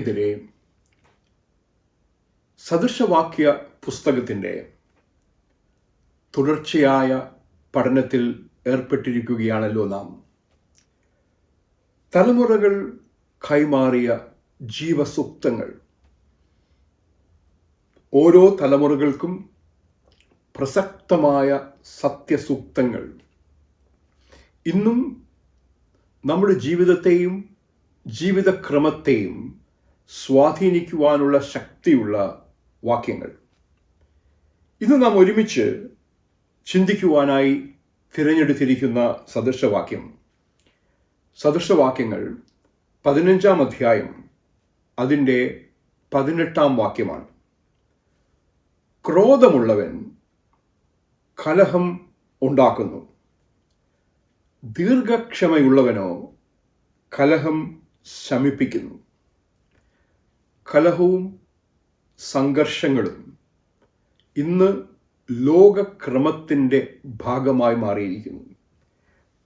വാക്യത്തിലെ സദൃശവാക്യ പുസ്തകത്തിൻ്റെ തുടർച്ചയായ പഠനത്തിൽ ഏർപ്പെട്ടിരിക്കുകയാണല്ലോ നാം. തലമുറകൾ കൈമാറിയ ജീവസൂക്തങ്ങൾ. ഓരോ തലമുറകൾക്കും പ്രസക്തമായ സത്യസൂക്തങ്ങൾ ഇന്നും നമ്മുടെ ജീവിതത്തെയും ജീവിതക്രമത്തെയും സ്വാധീനിക്കുവാനുള്ള ശക്തിയുള്ള വാക്യങ്ങൾ. ഇന്ന് നാം ഒരുമിച്ച് ചിന്തിക്കുവാനായി തിരഞ്ഞെടുത്തിരിക്കുന്ന സദൃശവാക്യങ്ങൾ 15-ാം അധ്യായം അതിൻ്റെ 18-ാം വാക്യമാണ്. ക്രോധമുള്ളവൻ കലഹം ഉണ്ടാക്കുന്നു, ദീർഘക്ഷമയുള്ളവനോ കലഹം ശമിപ്പിക്കുന്നു. കലഹവും സംഘർഷങ്ങളും ഇന്ന് ലോകക്രമത്തിൻ്റെ ഭാഗമായി മാറിയിരിക്കുന്നു.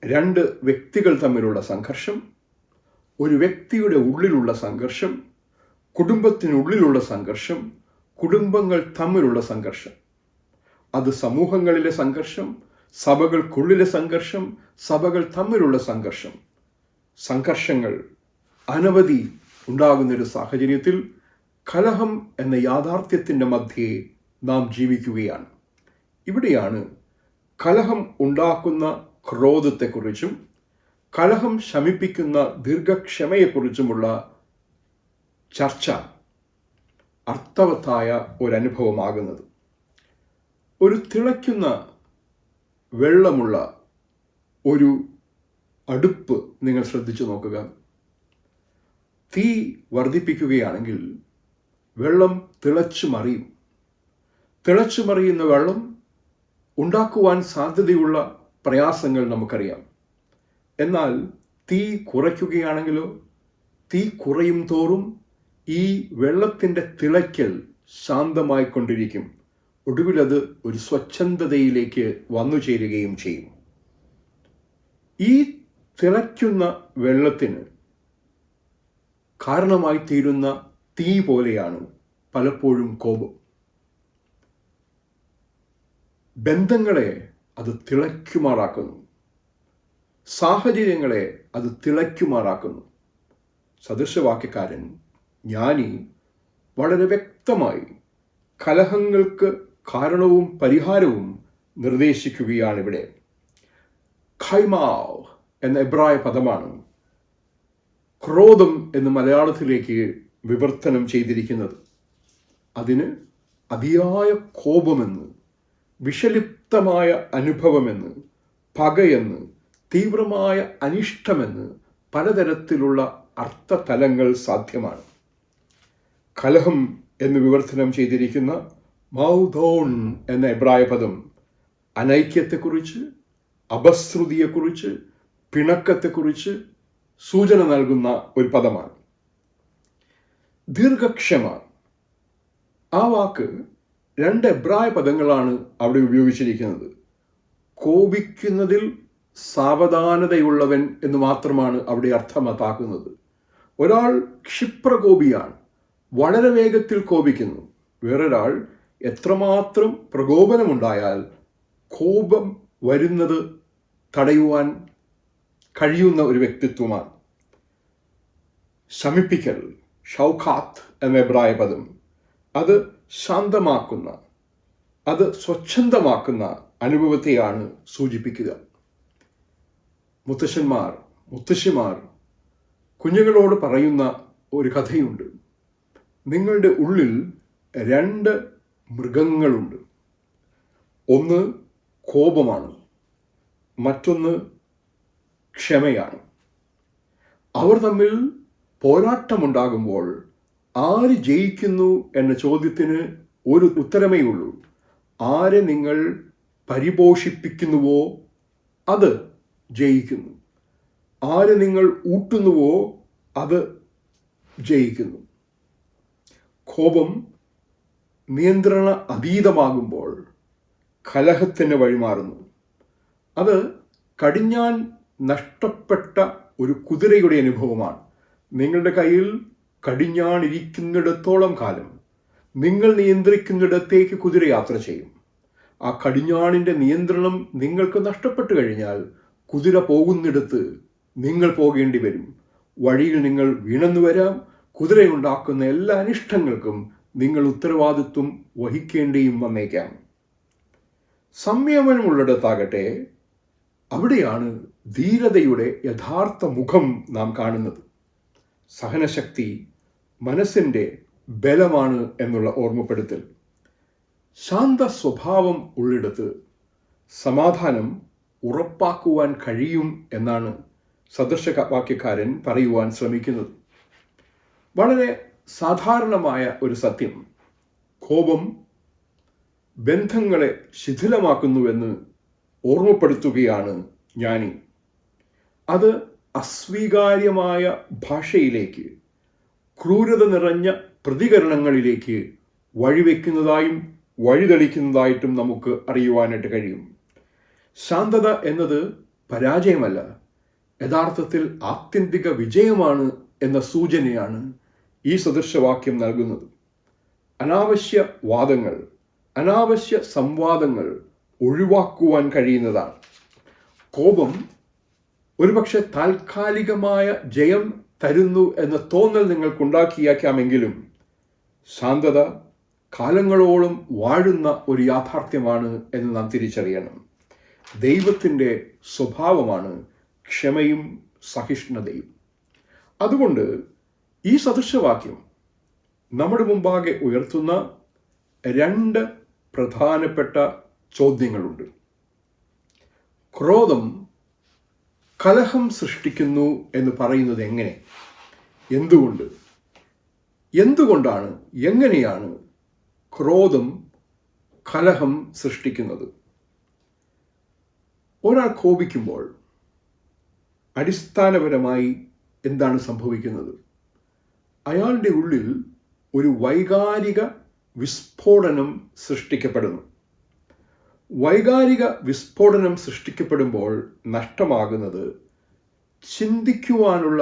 രണ്ട് വ്യക്തികൾ തമ്മിലുള്ള സംഘർഷം, ഒരു വ്യക്തിയുടെ ഉള്ളിലുള്ള സംഘർഷം, കുടുംബത്തിനുള്ളിലുള്ള സംഘർഷം, കുടുംബങ്ങൾ തമ്മിലുള്ള സംഘർഷം, അത് സമൂഹങ്ങളിലെ സംഘർഷം, സഭകൾക്കുള്ളിലെ സംഘർഷം, സഭകൾ തമ്മിലുള്ള സംഘർഷം. സംഘർഷങ്ങൾ അനവധി ഉണ്ടാകുന്നൊരു സാഹചര്യത്തിൽ കലഹം എന്ന യാഥാർത്ഥ്യത്തിൻ്റെ മധ്യേ നാം ജീവിക്കുകയാണ്. ഇവിടെയാണ് കലഹം ഉണ്ടാക്കുന്ന ക്രോധത്തെക്കുറിച്ചും കലഹം ശമിപ്പിക്കുന്ന ദീർഘക്ഷമയെക്കുറിച്ചുമുള്ള ചർച്ച അർത്ഥവത്തായ ഒരനുഭവമാകുന്നത്. ഒരു തിളയ്ക്കുന്ന വെള്ളമുള്ള ഒരു അടുപ്പ് നിങ്ങൾ ശ്രദ്ധിച്ചു നോക്കുക. തീ വർദ്ധിപ്പിക്കുകയാണെങ്കിൽ വെള്ളം തിളച്ചു മറിയും. തിളച്ചു മറിയുന്ന വെള്ളം ഉണ്ടാക്കുവാൻ സാധ്യതയുള്ള പ്രയാസങ്ങൾ നമുക്കറിയാം. എന്നാൽ തീ കുറയ്ക്കുകയാണെങ്കിലോ, തീ കുറയും തോറും ഈ വെള്ളത്തിൻ്റെ തിളയ്ക്കൽ ശാന്തമായിക്കൊണ്ടിരിക്കും. ഒടുവിലത് ഒരു സ്വച്ഛന്തതയിലേക്ക് വന്നു ചേരുകയും ചെയ്യും. ഈ തിളയ്ക്കുന്ന വെള്ളത്തിന് കാരണമായി തീരുന്ന തീ പോലെയാണ് പലപ്പോഴും കോപം. ബന്ധങ്ങളെ അത് തിളയ്ക്കുമാറാക്കുന്നു, സാഹചര്യങ്ങളെ അത് തിളയ്ക്കുമാറാക്കുന്നു. സദൃശവാക്യക്കാരൻ ജ്ഞാനി വളരെ വ്യക്തമായി കലഹങ്ങൾക്ക് കാരണവും പരിഹാരവും നിർദ്ദേശിക്കുകയാണിവിടെ. ഖൈമാവ് എന്ന എബ്രായ പദമാണ് ക്രോധം എന്ന് മലയാളത്തിലേക്ക് വിവർത്തനം ചെയ്തിരിക്കുന്നത്. അതിന് അതിയായ കോപമെന്ന്, വിഷലിപ്തമായ അനുഭവമെന്ന്, പകയെന്ന്, തീവ്രമായ അനിഷ്ടമെന്ന് പലതരത്തിലുള്ള അർത്ഥതലങ്ങൾ സാധ്യമാണ്. കലഹം എന്ന് വിവർത്തനം ചെയ്തിരിക്കുന്ന മൗദോൺ എന്ന എബ്രായ പദം അനൈക്യത്തെക്കുറിച്ച്, അപശ്രുതിയെക്കുറിച്ച്, പിണക്കത്തെക്കുറിച്ച് സൂചന നൽകുന്ന ഒരു പദമാണ്. ദീർഘക്ഷമ, ആ വാക്ക് 2 എബ്രായ പദങ്ങളാണ് അവിടെ ഉപയോഗിച്ചിരിക്കുന്നത്. കോപിക്കുന്നതിൽ സാവധാനതയുള്ളവൻ എന്ന് മാത്രമാണ് അവിടെ അർത്ഥമാക്കുന്നത്. ഒരാൾ ക്ഷിപ്രകോപിയാണ്, വളരെ വേഗത്തിൽ കോപിക്കുന്നു. വേറൊരാൾ എത്രമാത്രം പ്രകോപനമുണ്ടായാൽ കോപം വരുന്നത് തടയുവാൻ കഴിയുന്ന ഒരു വ്യക്തിത്വമാണ്. ശമിപ്പിക്കൽ, ഷൗഖാത്ത് എന്ന എബ്രായ പദം, അത് ശാന്തമാക്കുന്ന, അത് സ്വച്ഛന്തമാക്കുന്ന അനുഭവത്തെയാണ് സൂചിപ്പിക്കുക. മുത്തശ്ശിമാർ കുഞ്ഞുങ്ങളോട് പറയുന്ന ഒരു കഥയുണ്ട്. നിങ്ങളുടെ ഉള്ളിൽ 2 മൃഗങ്ങളുണ്ട്. ഒന്ന് കോപമാണ്, മറ്റൊന്ന് ക്ഷമയാണ്. അവർ തമ്മിൽ പോരാട്ടമുണ്ടാകുമ്പോൾ ആര് ജയിക്കുന്നു എന്ന ചോദ്യത്തിന് ഒരു ഉത്തരമേ ഉള്ളൂ. ആരെ നിങ്ങൾ പരിപോഷിപ്പിക്കുന്നുവോ അത് ജയിക്കുന്നു, ആരെ നിങ്ങൾ ഊട്ടുന്നുവോ അത് ജയിക്കുന്നു. കോപം നിയന്ത്രണ അതീതമാകുമ്പോൾ കലഹത്തിന് വഴിമാറുന്നു. അത് കടിഞ്ഞാൻ നഷ്ടപ്പെട്ട ഒരു കുതിരയുടെ അനുഭവമാണ്. നിങ്ങളുടെ കയ്യിൽ കടിഞ്ഞാണിരിക്കുന്നിടത്തോളം കാലം നിങ്ങൾ നിയന്ത്രിക്കുന്നിടത്തേക്ക് കുതിര യാത്ര ചെയ്യും. ആ കടിഞ്ഞാണിൻ്റെ നിയന്ത്രണം നിങ്ങൾക്ക് നഷ്ടപ്പെട്ടു കഴിഞ്ഞാൽ കുതിര പോകുന്നിടത്ത് നിങ്ങൾ പോകേണ്ടി വരും. വഴിയിൽ നിങ്ങൾ വീണെന്നു വരാം. കുതിരയുണ്ടാക്കുന്ന എല്ലാ അനിഷ്ടങ്ങൾക്കും നിങ്ങൾ ഉത്തരവാദിത്വം വഹിക്കേണ്ടിയും വന്നേക്കാം. സംയമനമുള്ളിടത്താകട്ടെ അവിടെയാണ് ധീരതയുടെ യഥാർത്ഥ മുഖം നാം കാണുന്നത്. സഹനശക്തി മനസ്സിൻ്റെ ബലമാണ് എന്നുള്ള ഓർമ്മപ്പെടുത്തൽ. ശാന്ത സ്വഭാവം ഉള്ളിടത്ത് സമാധാനം ഉറപ്പാക്കുവാൻ കഴിയും എന്നാണ് സദൃശവാക്യക്കാരൻ പറയുവാൻ ശ്രമിക്കുന്നത്. വളരെ സാധാരണമായ ഒരു സത്യം, കോപം ബന്ധങ്ങളെ ശിഥിലമാക്കുന്നുവെന്ന് ഓർമ്മപ്പെടുത്തുകയാണ് ജ്ഞാനി. അത് അസ്വീകാര്യമായ ഭാഷയിലേക്ക്, ക്രൂരത നിറഞ്ഞ പ്രതികരണങ്ങളിലേക്ക് വഴിവെക്കുന്നതായും വഴിതെളിക്കുന്നതായിട്ടും നമുക്ക് അറിയുവാനായിട്ട് കഴിയും. ശാന്തത എന്നത് പരാജയമല്ല, യഥാർത്ഥത്തിൽ ആത്യന്തിക വിജയമാണ് എന്ന സൂചനയാണ് ഈ സദൃശവാക്യം നൽകുന്നത്. അനാവശ്യ വാദങ്ങൾ, അനാവശ്യ സംവാദങ്ങൾ ഒഴിവാക്കുവാൻ കഴിയുന്നതാണ്. കോപം ഒരുപക്ഷെ താൽക്കാലികമായ ജയം തരുന്നു എന്ന തോന്നൽ നിങ്ങൾക്കുണ്ടാക്കിയേക്കാമെങ്കിലും ശാന്തത കാലങ്ങളോളം വാഴുന്ന ഒരു യാഥാർത്ഥ്യമാണ് എന്ന് നാം തിരിച്ചറിയണം. ദൈവത്തിൻ്റെ സ്വഭാവമാണ് ക്ഷമയും സഹിഷ്ണുതയും. അതുകൊണ്ട് ഈ സദൃശവാക്യം നമ്മുടെ മുമ്പാകെ ഉയർത്തുന്ന രണ്ട് പ്രധാനപ്പെട്ട ചോദ്യങ്ങളുണ്ട്. ക്രോധം കലഹം സൃഷ്ടിക്കുന്നു എന്ന് പറയുന്നത് എങ്ങനെ? എന്തുകൊണ്ടാണ്, എങ്ങനെയാണ് ക്രോധം കലഹം സൃഷ്ടിക്കുന്നത്? ഒരാൾ കോപിക്കുമ്പോൾ അടിസ്ഥാനപരമായി എന്താണ് സംഭവിക്കുന്നത്? അയാളുടെ ഉള്ളിൽ ഒരു വൈകാരിക വിസ്ഫോടനം സൃഷ്ടിക്കപ്പെടുന്നു. വൈകാരിക വിസ്ഫോടനം സൃഷ്ടിക്കപ്പെടുമ്പോൾ നഷ്ടമാകുന്നത് ചിന്തിക്കുവാനുള്ള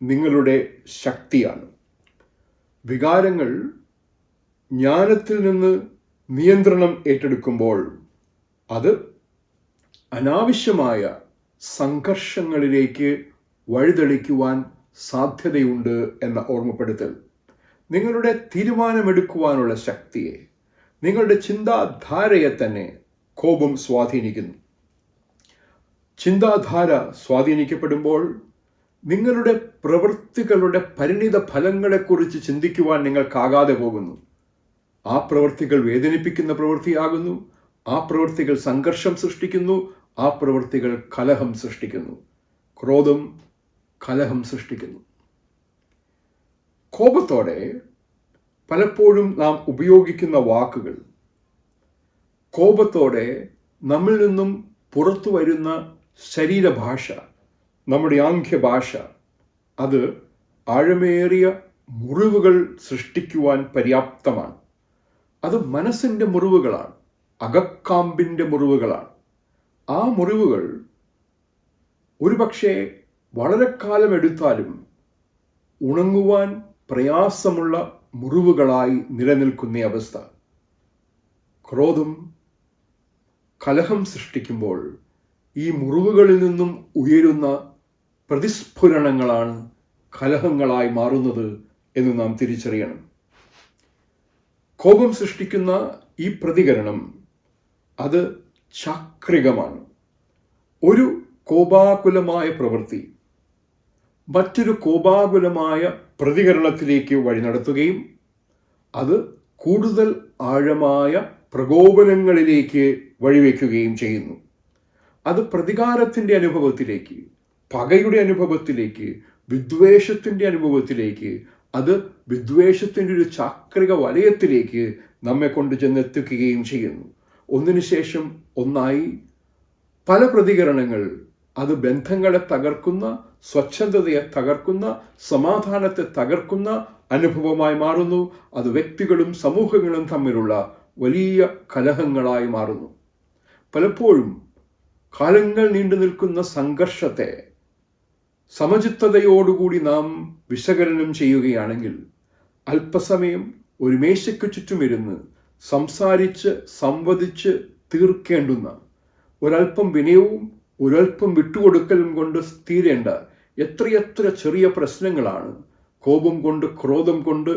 നിങ്ങളുടെ ശക്തിയാണ്. വികാരങ്ങൾ ജ്ഞാനത്തിൽ നിന്ന് നിയന്ത്രണം ഏറ്റെടുക്കുമ്പോൾ അത് അനാവശ്യമായ സംഘർഷങ്ങളിലേക്ക് വഴിതെളിക്കുവാൻ സാധ്യതയുണ്ട് എന്ന ഓർമ്മപ്പെടുത്തൽ നിങ്ങളുടെ തീരുമാനമെടുക്കുവാനുള്ള ശക്തിയെ, നിങ്ങളുടെ ചിന്താധാരയെ തന്നെ കോപം സ്വാധീനിക്കുന്നു. ചിന്താധാര സ്വാധീനിക്കപ്പെടുമ്പോൾ നിങ്ങളുടെ പ്രവൃത്തികളുടെ പരിണിത ഫലങ്ങളെക്കുറിച്ച് ചിന്തിക്കുവാൻ നിങ്ങൾക്കാകാതെ പോകുന്നു. ആ പ്രവൃത്തികൾ വേദനിപ്പിക്കുന്ന പ്രവൃത്തിയാകുന്നു. ആ പ്രവൃത്തികൾ സംഘർഷം സൃഷ്ടിക്കുന്നു. ആ പ്രവൃത്തികൾ കലഹം സൃഷ്ടിക്കുന്നു. ക്രോധം കലഹം സൃഷ്ടിക്കുന്നു. കോപത്തോടെ പലപ്പോഴും നാം ഉപയോഗിക്കുന്ന വാക്കുകൾ, കോപത്തോടെ നമ്മിൽ നിന്നും പുറത്തു വരുന്ന ശരീരഭാഷ, നമ്മുടെ ആംഗ്യഭാഷ, അത് ആഴമേറിയ മുറിവുകൾ സൃഷ്ടിക്കുവാൻ പര്യാപ്തമാണ്. അത് മനസ്സിൻ്റെ മുറിവുകളാണ്, അകക്കാമ്പിൻ്റെ മുറിവുകളാണ്. ആ മുറിവുകൾ ഒരുപക്ഷെ വളരെ കാലം എടുത്താലും ഉണങ്ങുവാൻ പ്രയാസമുള്ള മുറിവുകളായി നിലനിൽക്കുന്ന അവസ്ഥ. ക്രോധം കലഹം സൃഷ്ടിക്കുമ്പോൾ ഈ മുറിവുകളിൽ നിന്നും ഉയരുന്ന പ്രതിസ്ഫുരണങ്ങളാണ് കലഹങ്ങളായി മാറുന്നത് എന്ന് നാം തിരിച്ചറിയണം. കോപം സൃഷ്ടിക്കുന്ന ഈ പ്രതികരണം അത് ചാക്രികമാണ്. ഒരു കോപാകുലമായ പ്രവൃത്തി മറ്റൊരു കോപാകുലമായ പ്രതികരണത്തിലേക്ക് വഴി നടത്തുകയും അത് കൂടുതൽ ആഴമായ പ്രകോപനങ്ങളിലേക്ക് വഴിവെക്കുകയും ചെയ്യുന്നു. അത് പ്രതികാരത്തിൻ്റെ അനുഭവത്തിലേക്ക്, പകയുടെ അനുഭവത്തിലേക്ക്, വിദ്വേഷത്തിൻ്റെ അനുഭവത്തിലേക്ക്, അത് വിദ്വേഷത്തിൻ്റെ ഒരു ചാക്രിക വലയത്തിലേക്ക് നമ്മെ കൊണ്ട് ചെന്നെത്തിക്കുകയും ചെയ്യുന്നു. ഒന്നിനു ശേഷം ഒന്നായി പല പ്രതികരണങ്ങൾ അത് ബന്ധങ്ങളെ തകർക്കുന്ന, സ്വച്ഛന്തതയെ തകർക്കുന്ന, സമാധാനത്തെ തകർക്കുന്ന അനുഭവമായി മാറുന്നു. അത് വ്യക്തികളും സമൂഹങ്ങളും തമ്മിലുള്ള വലിയ കലഹങ്ങളായി മാറുന്നു. പലപ്പോഴും കാലങ്ങൾ നീണ്ടു നിൽക്കുന്ന സംഘർഷത്തെ സമചിത്തതയോടുകൂടി നാം വിശകലനം ചെയ്യുകയാണെങ്കിൽ അല്പസമയം ഒരു മേശയ്ക്ക് ചുറ്റുമിരുന്ന് സംസാരിച്ച് സംവദിച്ച് തീർക്കേണ്ടുന്ന ഒരൽപ്പം വിനയവും ഒരൽപ്പം വിട്ടുകൊടുക്കലും കൊണ്ട് തീരേണ്ട എത്രയെത്ര ചെറിയ പ്രശ്നങ്ങളാണ് കോപം കൊണ്ട് ക്രോധം കൊണ്ട്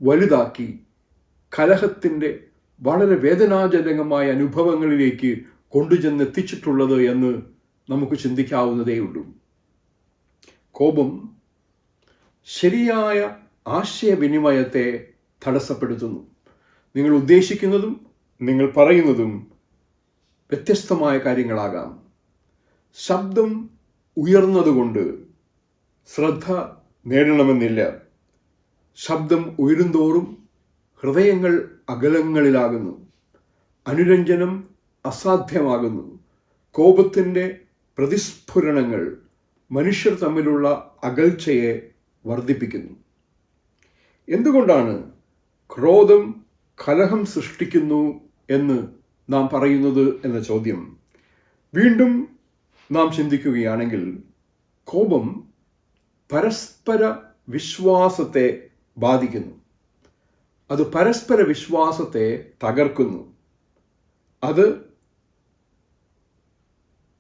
വലുതാക്കി കലഹത്തിൻ്റെ വളരെ വേദനാജനകമായ അനുഭവങ്ങളിലേക്ക് കൊണ്ടുചെന്നെത്തിച്ചിട്ടുള്ളത് എന്ന് നമുക്ക് ചിന്തിക്കാവുന്നതേയുള്ളൂ. കോപം ശരിയായ ആശയവിനിമയത്തെ തടസ്സപ്പെടുത്തുന്നു. നിങ്ങൾ ഉദ്ദേശിക്കുന്നതും നിങ്ങൾ പറയുന്നതും വ്യത്യസ്തമായ കാര്യങ്ങളാകാം. ശബ്ദം ഉയർന്നതുകൊണ്ട് ശ്രദ്ധ നേടണമെന്നില്ല. ശബ്ദം ഉയരുന്തോറും ഹൃദയങ്ങൾ അകലങ്ങളിലാകുന്നു. അനുരഞ്ജനം അസാധ്യമാകുന്നു. കോപത്തിൻ്റെ പ്രതിസ്ഫുരണങ്ങൾ മനുഷ്യർ തമ്മിലുള്ള അകൽച്ചയെ വർദ്ധിപ്പിക്കുന്നു. എന്തുകൊണ്ടാണ് ക്രോധം കലഹം സൃഷ്ടിക്കുന്നു എന്ന് നാം പറയുന്നത് എന്ന ചോദ്യം വീണ്ടും നാം ചിന്തിക്കുകയാണെങ്കിൽ, കോപം പരസ്പര വിശ്വാസത്തെ ബാധിക്കുന്നു. അത് പരസ്പര വിശ്വാസത്തെ തകർക്കുന്നു. അത്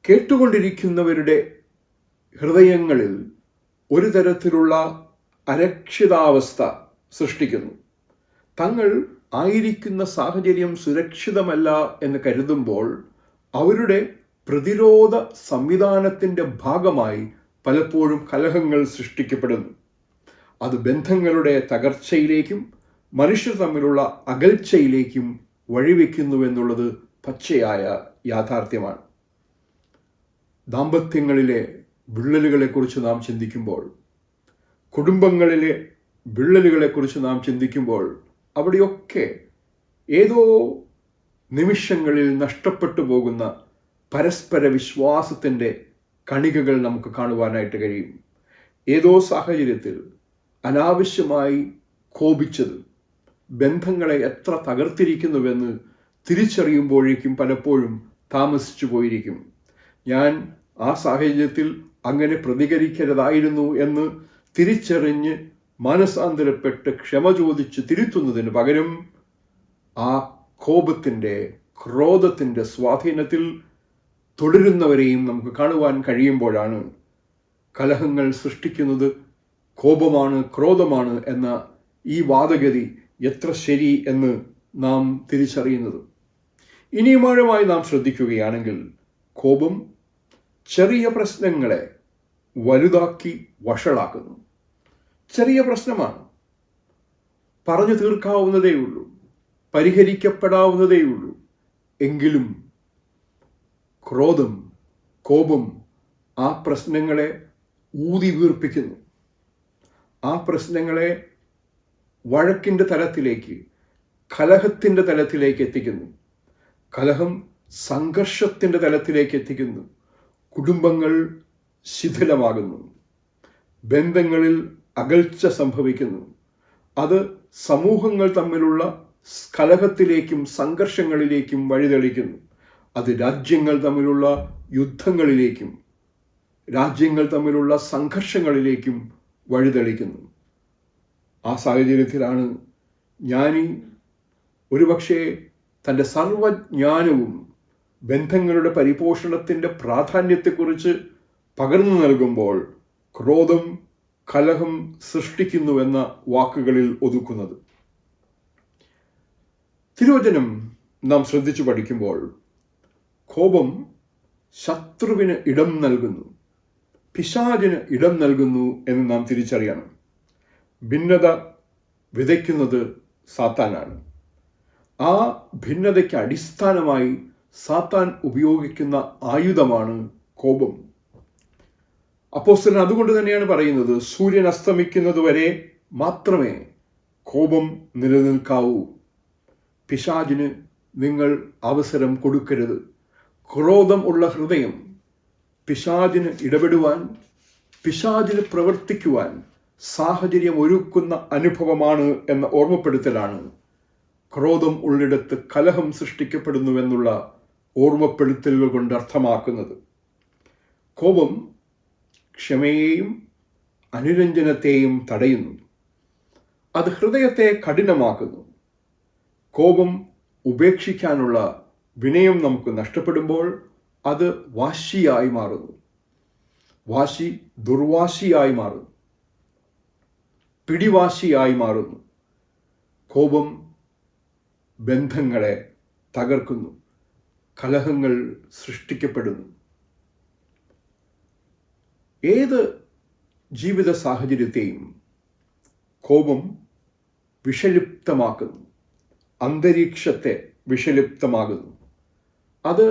കേട്ടുകൊണ്ടിരിക്കുന്നവരുടെ ഹൃദയങ്ങളിൽ ഒരു തരത്തിലുള്ള അരക്ഷിതാവസ്ഥ സൃഷ്ടിക്കുന്നു. തങ്ങൾ ആയിരിക്കുന്ന സാഹചര്യം സുരക്ഷിതമല്ല എന്ന് കരുതുമ്പോൾ അവരുടെ പ്രതിരോധ സംവിധാനത്തിൻ്റെ ഭാഗമായി പലപ്പോഴും കലഹങ്ങൾ സൃഷ്ടിക്കപ്പെടുന്നു. അത് ബന്ധങ്ങളുടെ തകർച്ചയിലേക്കും മനുഷ്യർ തമ്മിലുള്ള അകൽച്ചയിലേക്കും വഴിവെക്കുന്നുവെന്നുള്ളത് പച്ചയായ യാഥാർത്ഥ്യമാണ്. ദാമ്പത്യങ്ങളിലെ വിള്ളലുകളെക്കുറിച്ച് നാം ചിന്തിക്കുമ്പോൾ, കുടുംബങ്ങളിലെ വിള്ളലുകളെക്കുറിച്ച് നാം ചിന്തിക്കുമ്പോൾ, അവിടെയൊക്കെ ഏതോ നിമിഷങ്ങളിൽ നഷ്ടപ്പെട്ടു പോകുന്ന പരസ്പര വിശ്വാസത്തിൻ്റെ കണികകൾ നമുക്ക് കാണുവാനായിട്ട് കഴിയും. ഏതോ സാഹചര്യത്തിൽ അനാവശ്യമായി കോപിച്ചത് ബന്ധങ്ങളെ എത്ര തകർത്തിരിക്കുന്നുവെന്ന് തിരിച്ചറിയുമ്പോഴേക്കും പലപ്പോഴും താമസിച്ചു പോയിരിക്കും. ഞാൻ ആ സാഹചര്യത്തിൽ അങ്ങനെ പ്രതികരിക്കരുതായിരുന്നു എന്ന് തിരിച്ചറിഞ്ഞ് മാനസാന്തരപ്പെട്ട് ക്ഷമ ചോദിച്ച് തിരുത്തുന്നതിന് പകരം ആ കോപത്തിൻ്റെ ക്രോധത്തിൻ്റെ സ്വാധീനത്തിൽ തുടരുന്നവരെയും നമുക്ക് കാണുവാൻ കഴിയുമ്പോഴാണ് കലഹങ്ങൾ സൃഷ്ടിക്കുന്നത് കോപമാണ്, ക്രോധമാണ് എന്ന ഈ വാദഗതി എത്ര ശരി എന്ന് നാം തിരിച്ചറിയുന്നത്. ഇനിയും ആഴമായി നാം ശ്രദ്ധിക്കുകയാണെങ്കിൽ, കോപം ചെറിയ പ്രശ്നങ്ങളെ വലുതാക്കി വഷളാക്കുന്നു. ചെറിയ പ്രശ്നമാണ്, പറഞ്ഞു തീർക്കാവുന്നതേയുള്ളൂ, പരിഹരിക്കപ്പെടാവുന്നതേയുള്ളൂ. എങ്കിലും ക്രോധം, കോപം ആ പ്രശ്നങ്ങളെ ഊതി വീർപ്പിക്കുന്നു. ആ പ്രശ്നങ്ങളെ വഴക്കിൻ്റെ തലത്തിലേക്ക്, കലഹത്തിൻ്റെ തലത്തിലേക്ക് എത്തിക്കുന്നു. കലഹം സംഘർഷത്തിൻ്റെ തലത്തിലേക്ക് എത്തിക്കുന്നു. കുടുംബങ്ങൾ ശിഥിലമാകുന്നു. ബന്ധങ്ങളിൽ അകൽച്ച സംഭവിക്കുന്നു. അത് സമൂഹങ്ങൾ തമ്മിലുള്ള കലഹത്തിലേക്കും സംഘർഷങ്ങളിലേക്കും വഴിതെളിക്കുന്നു. അത് രാജ്യങ്ങൾ തമ്മിലുള്ള യുദ്ധങ്ങളിലേക്കും രാജ്യങ്ങൾ തമ്മിലുള്ള സംഘർഷങ്ങളിലേക്കും വഴിതെളിക്കുന്നു. ആ സാഹചര്യത്തിലാണ് ജ്ഞാനി ഒരുപക്ഷെ തൻ്റെ സർവജ്ഞാനവും ബന്ധങ്ങളുടെ പരിപോഷണത്തിൻ്റെ പ്രാധാന്യത്തെക്കുറിച്ച് പകർന്നു നൽകുമ്പോൾ ക്രോധം കലഹം സൃഷ്ടിക്കുന്നുവെന്ന വാക്കുകളിൽ ഒതുക്കുന്നത്. തിരുവചനം നാം ശ്രദ്ധിച്ചു പഠിക്കുമ്പോൾ കോപം ശത്രുവിന് ഇടം നൽകുന്നു, പിശാചിന് ഇടം നൽകുന്നു എന്ന് നാം തിരിച്ചറിയണം. ഭിന്നത വിതയ്ക്കുന്നത് സാത്താനാണ്. ആ ഭിന്നതയ്ക്ക് അടിസ്ഥാനമായി സാത്താൻ ഉപയോഗിക്കുന്ന ആയുധമാണ് കോപം. അപ്പോസ്തലൻ അതുകൊണ്ട് തന്നെയാണ് പറയുന്നത്, സൂര്യൻ അസ്തമിക്കുന്നതുവരെ മാത്രമേ കോപം നിലനിൽക്കാവൂ. പിശാചിന് നിങ്ങൾ അവസരം കൊടുക്കരുത്. ക്രോധം ഉള്ള ഹൃദയം പിശാചിന് ഇടപെടുവാൻ, പിശാചിന് പ്രവർത്തിക്കുവാൻ സാഹചര്യം ഒരുക്കുന്ന അനുഭവമാണ് എന്ന ഓർമ്മപ്പെടുത്തലാണ് ക്രോധം ഉള്ളിടത്ത് കലഹം സൃഷ്ടിക്കപ്പെടുന്നുവെന്നുള്ള ഓർമ്മപ്പെടുത്തലുകൾ കൊണ്ട് അർത്ഥമാക്കുന്നത്. കോപം ക്ഷമയെയും അനുരഞ്ജനത്തെയും തടയുന്നു. അത് ഹൃദയത്തെ കഠിനമാക്കുന്നു. കോപം ഉപേക്ഷിക്കാനുള്ള വിനയം നമുക്ക് നഷ്ടപ്പെടുമ്പോൾ അത് വാശിയായി മാറുന്നു. വാശി ദുർവാശിയായി മാറുന്നു, പിടിവാശിയായി മാറുന്നു. കോപം ബന്ധങ്ങളെ തകർക്കുന്നു, കലഹങ്ങൾ സൃഷ്ടിക്കപ്പെടുന്നു. ഏത് ജീവിത സാഹചര്യത്തെയും കോപം വിഷലിപ്തമാക്കുന്നു, അന്തരീക്ഷത്തെ വിഷലിപ്തമാകുന്നു. അത്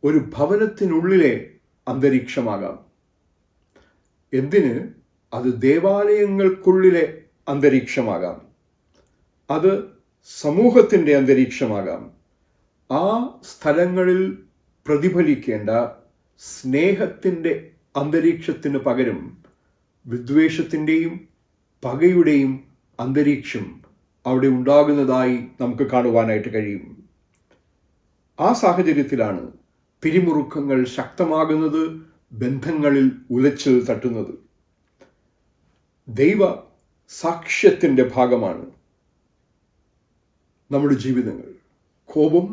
ഒരു ഭവനത്തിനുള്ളിലെ അന്തരീക്ഷമാകാം. എന്തിന്? അത് ദേവാലയങ്ങൾക്കുള്ളിലെ അന്തരീക്ഷമാകാം. അത് സമൂഹത്തിൻ്റെ അന്തരീക്ഷമാകാം. ആ സ്ഥലങ്ങളിൽ പ്രതിഫലിക്കേണ്ട സ്നേഹത്തിൻ്റെ അന്തരീക്ഷത്തിന് പകരം വിദ്വേഷത്തിൻ്റെയും പകയുടെയും അന്തരീക്ഷം അവിടെ ഉണ്ടാകുന്നതായി നമുക്ക് കാണുവാനായിട്ട് കഴിയും. ആ സാഹചര്യത്തിലാണ് പിരിമുറുക്കങ്ങൾ ശക്തമാകുന്നത്, ബന്ധങ്ങളിൽ ഉലച്ചിൽ തട്ടുന്നത്. ദൈവ സാക്ഷ്യത്തിൻ്റെ ഭാഗമാണ് നമ്മുടെ ജീവിതങ്ങൾ. കോപം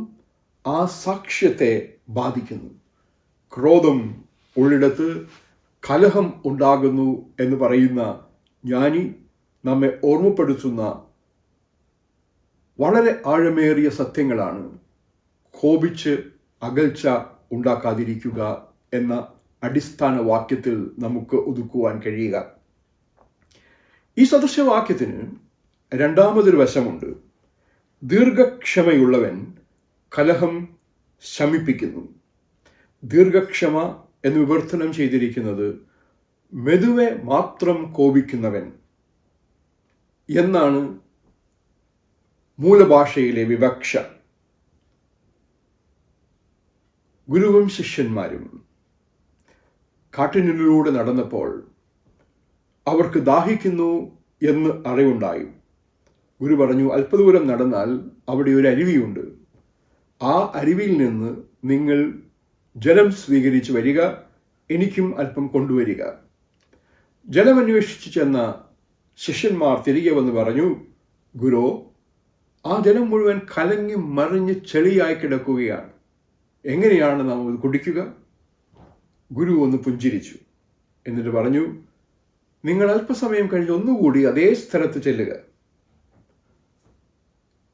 ആ സാക്ഷ്യത്തെ ബാധിക്കുന്നു. ക്രോധം ഉള്ളിടത്ത് കലഹം ഉണ്ടാകുന്നു എന്ന് പറയുന്ന ജ്ഞാനി നമ്മെ ഓർമ്മപ്പെടുത്തുന്ന വളരെ ആഴമേറിയ സത്യങ്ങളാണ്. കോപിച്ച് അകൽച്ച ഉണ്ടാക്കാതിരിക്കുക എന്ന അടിസ്ഥാന വാക്യത്തിൽ നമുക്ക് ഒതുക്കുവാൻ കഴിയുക. ഈ സദൃശവാക്യത്തിന് രണ്ടാമതൊരു വശമുണ്ട്. ദീർഘക്ഷമയുള്ളവൻ കലഹം ശമിപ്പിക്കുന്നു. ദീർഘക്ഷമ എന്ന് വിവർത്തനം ചെയ്തിരിക്കുന്നത് മെതുവെ മാത്രം കോപിക്കുന്നവൻ എന്നാണ് മൂലഭാഷയിലെ വിവക്ഷ. ഗുരുവും ശിഷ്യന്മാരും കാട്ടിനുള്ളിലൂടെ നടന്നപ്പോൾ അവർക്ക് ദാഹിക്കുന്നു എന്ന് അറിവുണ്ടായി. ഗുരു പറഞ്ഞു, അല്പദൂരം നടന്നാൽ അവിടെ ഒരു അരുവിയുണ്ട്. ആ അരുവിയിൽ നിന്ന് നിങ്ങൾ ജലം സ്വീകരിച്ചു വരിക, എനിക്കും അല്പം കൊണ്ടുവരിക. ജലമന്വേഷിച്ച് ചെന്ന ശിഷ്യന്മാർ തിരികെ വന്ന് പറഞ്ഞു, ഗുരു, ആ ജലം മുഴുവൻ കലങ്ങി മറിഞ്ഞ് ചെളിയായി കിടക്കുകയാണ്. എങ്ങനെയാണ് നാം അത് കുടിക്കുക? ഗുരു ഒന്ന് പുഞ്ചിരിച്ചു. എന്നിട്ട് പറഞ്ഞു, നിങ്ങൾ അല്പസമയം കഴിഞ്ഞ് ഒന്നുകൂടി അതേ സ്ഥലത്ത് ചെല്ലുക.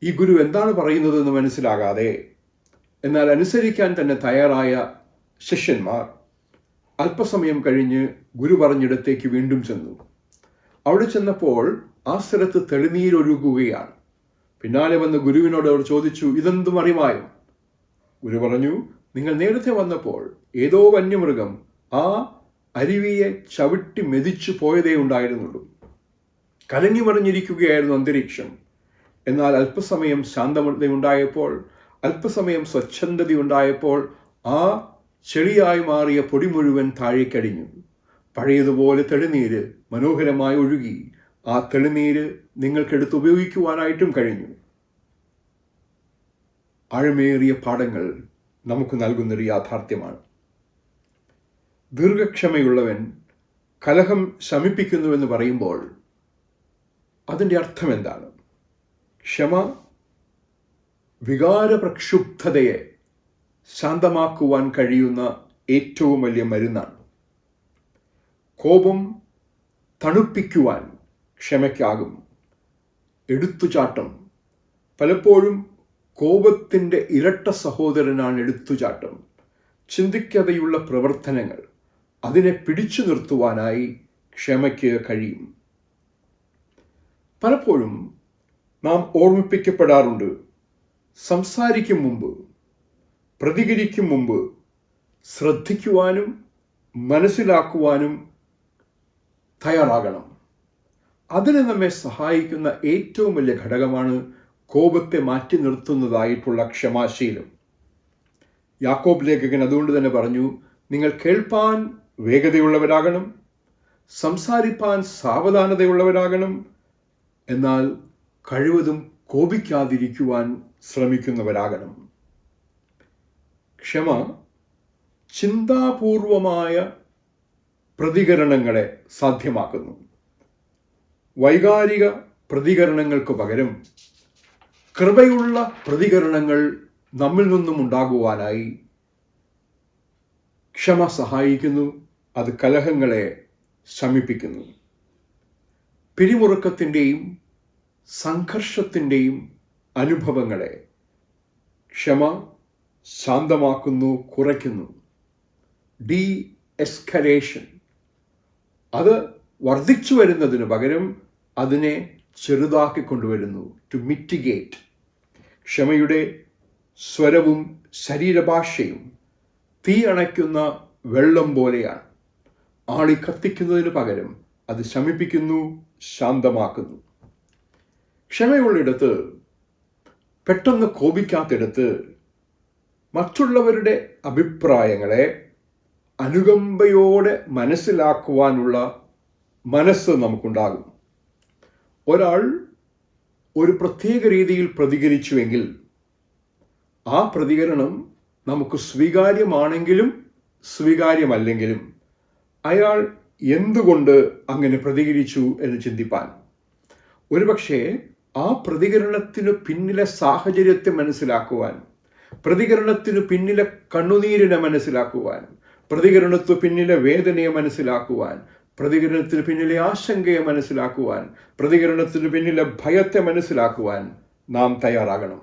ഈ ഗുരു എന്താണ് പറയുന്നതെന്ന് മനസ്സിലാകാതെ എന്നാൽ അനുസരിക്കാൻ തന്നെ തയ്യാറായ ശിഷ്യന്മാർ അല്പസമയം കഴിഞ്ഞ് ഗുരു പറഞ്ഞിടത്തേക്ക് വീണ്ടും ചെന്നു. അവിടെ ചെന്നപ്പോൾ ആ സ്ഥലത്ത് തെളിനീരൊഴുകുകയാണ്. പിന്നാലെ വന്ന് ഗുരുവിനോട് അവർ ചോദിച്ചു, ഇതെന്തും അറിവായോ? ഗുരു പറഞ്ഞു, നിങ്ങൾ നേരത്തെ വന്നപ്പോൾ ഏതോ വന്യമൃഗം ആ അരുവിയെ ചവിട്ടി മെതിച്ചു പോയതേ ഉണ്ടായിരുന്നുള്ളൂ. കലങ്ങി മറിഞ്ഞിരിക്കുകയായിരുന്നു അന്തരീക്ഷം. എന്നാൽ അല്പസമയം ശാന്തതയുണ്ടായപ്പോൾ, അല്പസമയം സ്വച്ഛന്തതയുണ്ടായപ്പോൾ ആ ചെളിയായി മാറിയ പൊടി മുഴുവൻ താഴേക്കടിഞ്ഞു. പഴയതുപോലെ തെളിനീര് മനോഹരമായി ഒഴുകി. ആ തെളിനീര് നിങ്ങൾക്കെടുത്ത് ഉപയോഗിക്കുവാനായിട്ടും കഴിഞ്ഞു. ആഴമേറിയ പാഠങ്ങൾ നമുക്ക് നൽകുന്നൊരു യാഥാർത്ഥ്യമാണ്. ദീർഘക്ഷമയുള്ളവൻ കലഹം ശമിപ്പിക്കുന്നുവെന്ന് പറയുമ്പോൾ അതിൻ്റെ അർത്ഥം എന്താണ്? ക്ഷമ വികാരപ്രക്ഷുബ്ധതയെ ശാന്തമാക്കുവാൻ കഴിയുന്ന ഏറ്റവും വലിയ മരുന്നാണ്. കോപം തണുപ്പിക്കുവാൻ ക്ഷമയ്ക്കാകും. എടുത്തുചാട്ടം, പലപ്പോഴും കോപത്തിൻ്റെ ഇരട്ട സഹോദരനാണ് എടുത്തുചാട്ടം. ചിന്തിക്കാതെയുള്ള പ്രവർത്തനങ്ങൾ, അതിനെ പിടിച്ചു നിർത്തുവാനായി ക്ഷമയ്ക്ക് കഴിയും. പലപ്പോഴും നാം ഓർമ്മിപ്പിക്കപ്പെടാറുണ്ട്, സംസാരിക്കും മുമ്പ്, പ്രതികരിക്കും മുമ്പ് ശ്രദ്ധിക്കുവാനും മനസ്സിലാക്കുവാനും തയ്യാറാകണം. അതിന് നമ്മെ സഹായിക്കുന്ന ഏറ്റവും വലിയ ഘടകമാണ് കോപത്തെ മാറ്റി നിർത്തുന്നതായിട്ടുള്ള ക്ഷമാശീലം. യാക്കോബ് ലേഖകൻ അതുകൊണ്ട് തന്നെ പറഞ്ഞു, നിങ്ങൾ കേൾപ്പാൻ വേഗതയുള്ളവരാകണം, സംസാരിപ്പാൻ സാവധാനതയുള്ളവരാകണം, എന്നാൽ കഴിവതും കോപിക്കാതിരിക്കുവാൻ ശ്രമിക്കുന്നവരാകണം. ക്ഷമ ചിന്താപൂർവമായ പ്രതികരണങ്ങളെ സാധ്യമാക്കുന്നു. വൈകാരിക പ്രതികരണങ്ങൾക്ക് പകരം കൃപയുള്ള പ്രതികരണങ്ങൾ നമ്മിൽ നിന്നും ഉണ്ടാകുവാനായി ക്ഷമ സഹായിക്കുന്നു. അത് കലഹങ്ങളെ ശമിപ്പിക്കുന്നു. പിരിമുറുക്കത്തിൻ്റെയും സംഘർഷത്തിൻ്റെയും അനുഭവങ്ങളെ ക്ഷമ ശാന്തമാക്കുന്നു, കുറയ്ക്കുന്നു. ഡി എസ്കലേഷൻ, അത് വർദ്ധിച്ചു വരുന്നതിന് പകരം അതിനെ ചെറുതാക്കിക്കൊണ്ടുവരുന്നു. To mitigate. ക്ഷമയുടെ സ്വരവും ശരീരഭാഷയും തീ അണയ്ക്കുന്ന വെള്ളം പോലെയാണ്. ആളി കത്തിക്കുന്നതിന് പകരം അത് ശമിപ്പിക്കുന്നു, ശാന്തമാക്കുന്നു. ക്ഷമയുള്ളിടത്ത്, പെട്ടെന്ന് കോപിക്കാത്തിടത്ത് മറ്റുള്ളവരുടെ അഭിപ്രായങ്ങളെ അനുകമ്പയോടെ മനസ്സിലാക്കുവാനുള്ള മനസ്സ് നമുക്കുണ്ടാകും. ഒരാൾ ഒരു പ്രത്യേക രീതിയിൽ പ്രതികരിച്ചുവെങ്കിൽ ആ പ്രതികരണം നമുക്ക് സ്വീകാര്യമാണെങ്കിലും സ്വീകാര്യമല്ലെങ്കിലും അയാൾ എന്തുകൊണ്ട് അങ്ങനെ പ്രതികരിച്ചു എന്ന് ചിന്തിപ്പാൻ, ഒരുപക്ഷെ ആ പ്രതികരണത്തിനു പിന്നിലെ സാഹചര്യത്തെ മനസ്സിലാക്കുവാൻ, പ്രതികരണത്തിനു പിന്നിലെ കണ്ണുനീരിനെ മനസ്സിലാക്കുവാൻ, പ്രതികരണത്തിനു പിന്നിലെ വേദനയെ മനസ്സിലാക്കുവാൻ, പ്രതികരണത്തിന് പിന്നിലെ ആശങ്കയെ മനസ്സിലാക്കുവാൻ, പ്രതികരണത്തിന് പിന്നിലെ ഭയത്തെ മനസ്സിലാക്കുവാൻ നാം തയ്യാറാകണം.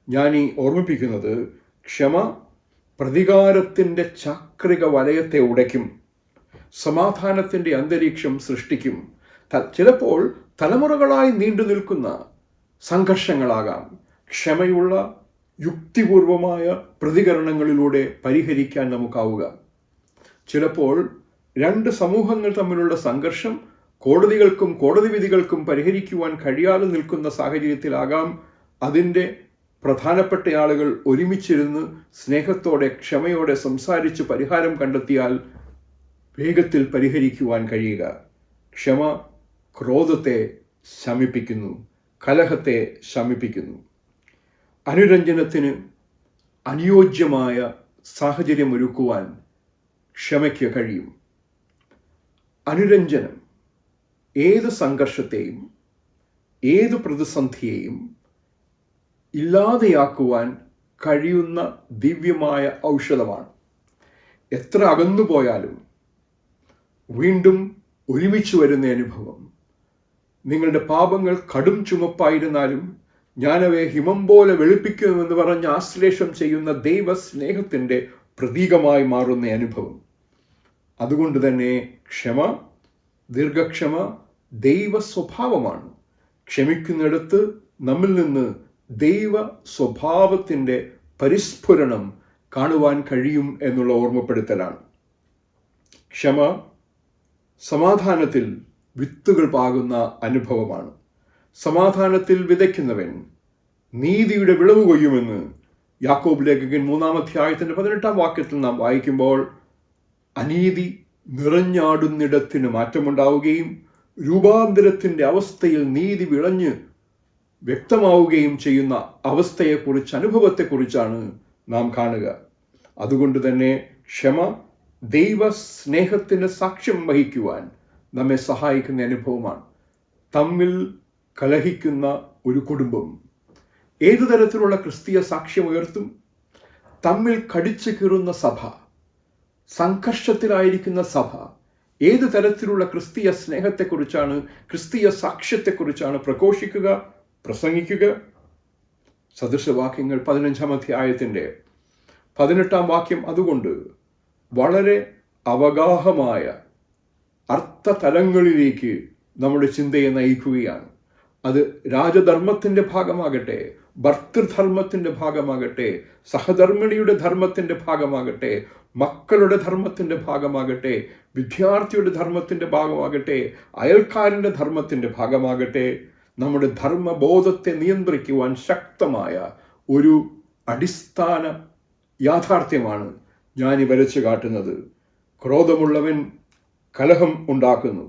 ഞാൻ ഈ ഓർമ്മിപ്പിക്കുന്നത്, ക്ഷമ പ്രതികാരത്തിൻ്റെ ചാക്രിക വലയത്തെ ഉടയ്ക്കും, സമാധാനത്തിൻ്റെ അന്തരീക്ഷം സൃഷ്ടിക്കും. ചിലപ്പോൾ തലമുറകളായി നീണ്ടു നിൽക്കുന്ന സംഘർഷങ്ങളാകാം ക്ഷമയുള്ള യുക്തിപൂർവമായ പ്രതികരണങ്ങളിലൂടെ പരിഹരിക്കാൻ നമുക്കാവുക. ചിലപ്പോൾ രണ്ട് സമൂഹങ്ങൾ തമ്മിലുള്ള സംഘർഷം കോടതികൾക്കും കോടതി വിധികൾക്കും പരിഹരിക്കുവാൻ കഴിയാതെ നിൽക്കുന്ന സാഹചര്യത്തിലാകാം അതിൻ്റെ പ്രധാനപ്പെട്ട ആളുകൾ ഒരുമിച്ചിരുന്ന് സ്നേഹത്തോടെ ക്ഷമയോടെ സംസാരിച്ച് പരിഹാരം കണ്ടെത്തിയാൽ വേഗത്തിൽ പരിഹരിക്കുവാൻ കഴിയുക. ക്ഷമ ക്രോധത്തെ ശമിപ്പിക്കുന്നു, കലഹത്തെ ശമിപ്പിക്കുന്നു. അനുരഞ്ജനത്തിന് അനുയോജ്യമായ സാഹചര്യം ഒരുക്കുവാൻ ക്ഷമയ്ക്ക് കഴിയും. അനുരഞ്ജനം ഏത് സംഘർഷത്തെയും ഏത് പ്രതിസന്ധിയെയും ഇല്ലാതെയാക്കുവാൻ കഴിയുന്ന ദിവ്യമായ ഔഷധമാണ്. എത്ര അകന്നുപോയാലും വീണ്ടും ഒരുമിച്ച് വരുന്ന അനുഭവം. നിങ്ങളുടെ പാപങ്ങൾ കടും ചുമപ്പായിരുന്നാലും ഞാനവയെ ഹിമം പോലെ വെളുപ്പിക്കുമെന്ന് പറഞ്ഞ് ആശ്ലേഷം ചെയ്യുന്ന ദൈവ സ്നേഹത്തിൻ്റെ പ്രതീകമായി മാറുന്ന അനുഭവം. അതുകൊണ്ട് തന്നെ ക്ഷമ, ദീർഘക്ഷമ ദൈവ സ്വഭാവമാണ്. ക്ഷമിക്കുന്നിടത്ത് നമ്മിൽ നിന്ന് ദൈവ സ്വഭാവത്തിൻ്റെ പരിസ്ഫുരണം കാണുവാൻ കഴിയും എന്നുള്ള ഓർമ്മപ്പെടുത്തലാണ്. ക്ഷമ സമാധാനത്തിൽ വിത്തുകൾ പാകുന്ന അനുഭവമാണ്. സമാധാനത്തിൽ വിതയ്ക്കുന്നവൻ നീതിയുടെ വിളവ് കൊയ്യുമെന്ന് യാക്കോബ് ലേഖകൻ 3-ാം അധ്യായത്തിന്റെ 18-ാം വാക്യത്തിൽ നാം വായിക്കുമ്പോൾ, അനീതി നിറഞ്ഞാടുന്നിടത്തിന് മാറ്റമുണ്ടാവുകയും രൂപാന്തരത്തിൻ്റെ അവസ്ഥയിൽ നീതി വിളഞ്ഞ് വ്യക്തമാവുകയും ചെയ്യുന്ന അവസ്ഥയെക്കുറിച്ച്, അനുഭവത്തെക്കുറിച്ചാണ് നാം കാണുക. അതുകൊണ്ട് തന്നെ ക്ഷമ ദൈവ സ്നേഹത്തിന് സാക്ഷ്യം വഹിക്കുവാൻ നമ്മെ സഹായിക്കുന്ന അനുഭവമാണ്. തമ്മിൽ കലഹിക്കുന്ന ഒരു കുടുംബം ഏതു തരത്തിലുള്ള ക്രിസ്തീയ സാക്ഷ്യം ഉയർത്തും? തമ്മിൽ കടിച്ചു കീറുന്ന സഭ, സംഘർഷത്തിലായിരിക്കുന്ന സഭ ഏതു തരത്തിലുള്ള ക്രിസ്തീയ സ്നേഹത്തെക്കുറിച്ചാണ്, ക്രിസ്തീയ സാക്ഷ്യത്തെക്കുറിച്ചാണ് പ്രഘോഷിക്കുക, പ്രസംഗിക്കുക? സദൃശവാക്യങ്ങൾ 15-ാം അധ്യായത്തിൻ്റെ 18-ാം വാക്യം അതുകൊണ്ട് വളരെ അവഗാഹമായ അർത്ഥതലങ്ങളിലേക്ക് നമ്മുടെ ചിന്തയെ നയിക്കുകയാണ്. അത് രാജധർമ്മത്തിൻ്റെ ഭാഗമാകട്ടെ, ഭർത്തൃധർമ്മത്തിൻ്റെ ഭാഗമാകട്ടെ, സഹധർമ്മിണിയുടെ ധർമ്മത്തിൻ്റെ ഭാഗമാകട്ടെ, മക്കളുടെ ധർമ്മത്തിൻ്റെ ഭാഗമാകട്ടെ, വിദ്യാർത്ഥിയുടെ ധർമ്മത്തിൻ്റെ ഭാഗമാകട്ടെ, അയൽക്കാരൻ്റെ ധർമ്മത്തിൻ്റെ ഭാഗമാകട്ടെ, നമ്മുടെ ധർമ്മബോധത്തെ നിയന്ത്രിക്കുവാൻ ശക്തമായ ഒരു അടിസ്ഥാന യാഥാർത്ഥ്യമാണ് ഞാൻ ഈ വരച്ചു കാട്ടുന്നത്. ക്രോധമുള്ളവൻ കലഹം ഉണ്ടാക്കുന്നു,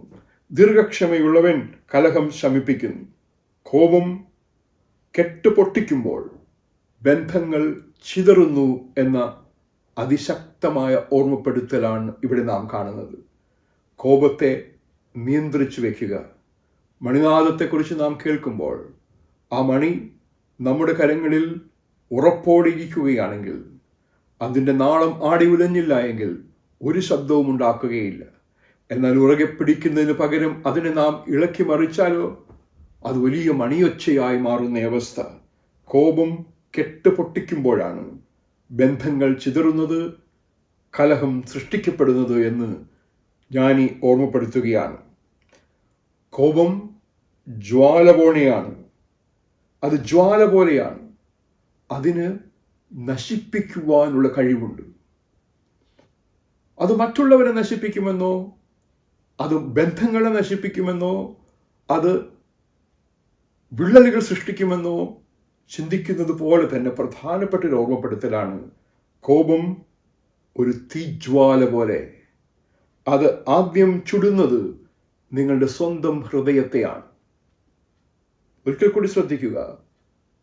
ദീർഘക്ഷമയുള്ളവൻ കലഹം ശമിപ്പിക്കുന്നു. കോപം കെട്ടുപൊട്ടിക്കുമ്പോൾ ബന്ധങ്ങൾ ചിതറുന്നു എന്ന അതിശക്തമായ ഓർമ്മപ്പെടുത്തലാണ് ഇവിടെ നാം കാണുന്നത്. കോപത്തെ നിയന്ത്രിച്ചു വയ്ക്കുക. മണിനാദത്തെക്കുറിച്ച് നാം കേൾക്കുമ്പോൾ ആ മണി നമ്മുടെ കരങ്ങളിൽ ഉറപ്പോടിരിക്കുകയാണെങ്കിൽ, അതിൻ്റെ നാളം ആടി ഉലഞ്ഞില്ല എങ്കിൽ ഒരു ശബ്ദവും ഉണ്ടാക്കുകയില്ല. എന്നാൽ ഉറകെ പിടിക്കുന്നതിന് പകരം അതിനെ നാം ഇളക്കി മറിച്ചാലോ അത് വലിയ മണിയൊച്ചയായി മാറുന്ന അവസ്ഥ. കോപം കെട്ടുപൊട്ടിക്കുമ്പോഴാണ് ബന്ധങ്ങൾ ചിതറുന്നത്, കലഹം സൃഷ്ടിക്കപ്പെടുന്നത് എന്ന് ജ്ഞാനി ഓർമ്മപ്പെടുത്തുകയാണ്. കോപം ജ്വാല പോലെയാണ്. അത് ജ്വാല പോലെയാണ്. അതിന് നശിപ്പിക്കുവാനുള്ള കഴിവുണ്ട്. അത് മറ്റുള്ളവരെ നശിപ്പിക്കുമെന്നോ, അത് ബന്ധങ്ങളെ നശിപ്പിക്കുമെന്നോ, അത് വിള്ളലുകൾ സൃഷ്ടിക്കുമെന്നോ ചിന്തിക്കുന്നത് പോലെ തന്നെ പ്രധാനപ്പെട്ട ഒരു ഓർമ്മപ്പെടുത്തലാണ്. കോപം ഒരു തീജ്വാല പോലെ. അത് ആദ്യം ചുടുന്നത് നിങ്ങളുടെ സ്വന്തം ഹൃദയത്തെയാണ്. ഒരിക്കൽ കൂടി ശ്രദ്ധിക്കുക.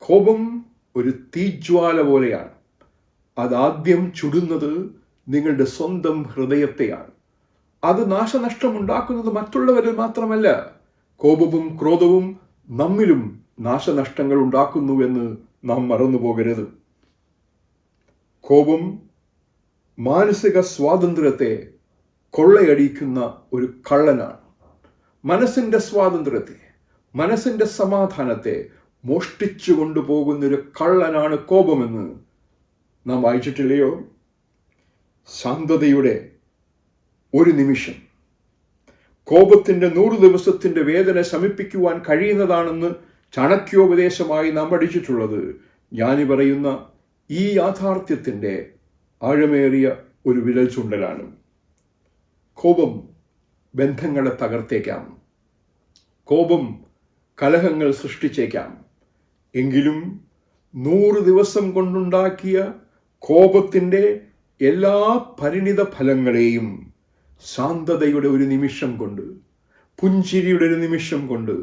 കോപം ഒരു തീജ്വാല പോലെയാണ്. അത് ആദ്യം ചുടുന്നത് നിങ്ങളുടെ സ്വന്തം ഹൃദയത്തെയാണ്. അത് നാശനഷ്ടമുണ്ടാക്കുന്നത് മറ്റുള്ളവരിൽ മാത്രമല്ല. കോപവും ക്രോധവും നമ്മിലും നാശനഷ്ടങ്ങൾ ഉണ്ടാക്കുന്നുവെന്ന് നാം മറന്നു പോകരുത്. കോപം മാനസിക സ്വാതന്ത്ര്യത്തെ കൊള്ളയടിക്കുന്ന ഒരു കള്ളനാണ്. മനസ്സിന്റെ സ്വാതന്ത്ര്യത്തെ, മനസ്സിന്റെ സമാധാനത്തെ മോഷ്ടിച്ചു കൊണ്ടുപോകുന്ന ഒരു കള്ളനാണ് കോപമെന്ന് നാം വായിച്ചിട്ടില്ലയോ? ശാന്തതയുടെ ഒരു നിമിഷം കോപത്തിന്റെ 100 ദിവസത്തിന്റെ വേദന ശമിപ്പിക്കുവാൻ കഴിയുന്നതാണെന്ന് ചാണക്യോപദേശമായി നാം പഠിച്ചിട്ടുള്ളത് ഞാനീ പറയുന്ന ഈ യാഥാർത്ഥ്യത്തിന്റെ ആഴമേറിയ ഒരു വിരൽ ചൂണ്ടലാണ്. കോപം ബന്ധങ്ങളെ തകർത്തേക്കാം. കോപം കലഹങ്ങൾ സൃഷ്ടിച്ചേക്കാം. എങ്കിലും 100 ദിവസം കൊണ്ടുണ്ടാക്കിയ കോപത്തിന്റെ എല്ലാ പരിണിത ഫലങ്ങളെയും ശാന്തതയുടെ ഒരു നിമിഷം കൊണ്ട്, പുഞ്ചിരിയുടെ ഒരു നിമിഷം കൊണ്ട്,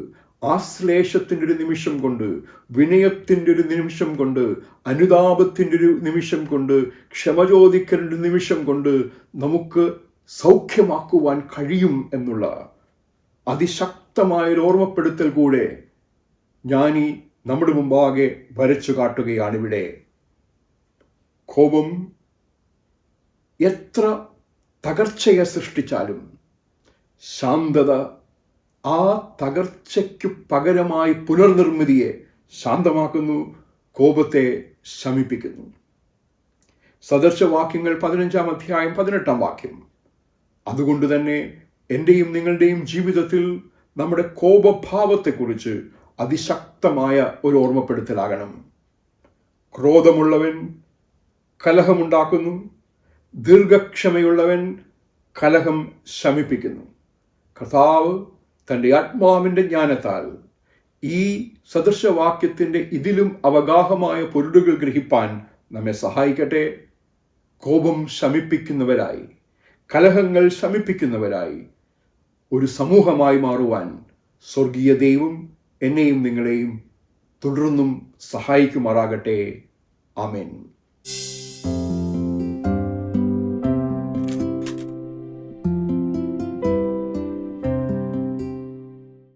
ആശ്ലേഷത്തിൻ്റെ ഒരു നിമിഷം കൊണ്ട്, വിനയത്തിൻ്റെ ഒരു നിമിഷം കൊണ്ട്, അനുതാപത്തിൻ്റെ ഒരു നിമിഷം കൊണ്ട്, ക്ഷമ ചോദിക്കലിൻ്റെ ഒരു നിമിഷം കൊണ്ട് നമുക്ക് സൗഖ്യമാക്കുവാൻ കഴിയും എന്നുള്ള അതിശക്തമായൊരു ഓർമ്മപ്പെടുത്തൽ കൂടെ ജ്ഞാനി നമ്മുടെ മുമ്പാകെ വരച്ചു കാട്ടുകയാണിവിടെ. കോപം എത്ര തകർച്ചയെ സൃഷ്ടിച്ചാലും ശാന്തത ആ തകർച്ചയ്ക്കു പകരമായി പുനർനിർമ്മിതിയെ ശാന്തമാക്കുന്നു, കോപത്തെ ശമിപ്പിക്കുന്നു. സദൃശവാക്യങ്ങൾ 15-ാം അധ്യായം 18-ാം വാക്യം. അതുകൊണ്ട് തന്നെ എൻ്റെയും നിങ്ങളുടെയും ജീവിതത്തിൽ നമ്മുടെ കോപഭാവത്തെക്കുറിച്ച് അതിശക്തമായ ഒരു ഓർമ്മപ്പെടുത്തലാകണം. ക്രോധമുള്ളവൻ കലഹമുണ്ടാക്കുന്നു, ദീർഘക്ഷമയുള്ളവൻ കലഹം ശമിപ്പിക്കുന്നു. കർത്താവ് തൻ്റെ ആത്മാവിൻ്റെ ജ്ഞാനത്താൽ ഈ സദൃശവാക്യത്തിൻ്റെ ഇതിലും അവഗാഹമായ പൊരുളുകൾ ഗ്രഹിപ്പാൻ നമ്മെ സഹായിക്കട്ടെ. കോപം ശമിപ്പിക്കുന്നവരായി, കലഹങ്ങൾ ശമിപ്പിക്കുന്നവരായി ഒരു സമൂഹമായി മാറുവാൻ സ്വർഗീയ ദൈവം എന്നെയും നിങ്ങളെയും തുടർന്നും സഹായിക്കുമാറാകട്ടെ. ആമേൻ.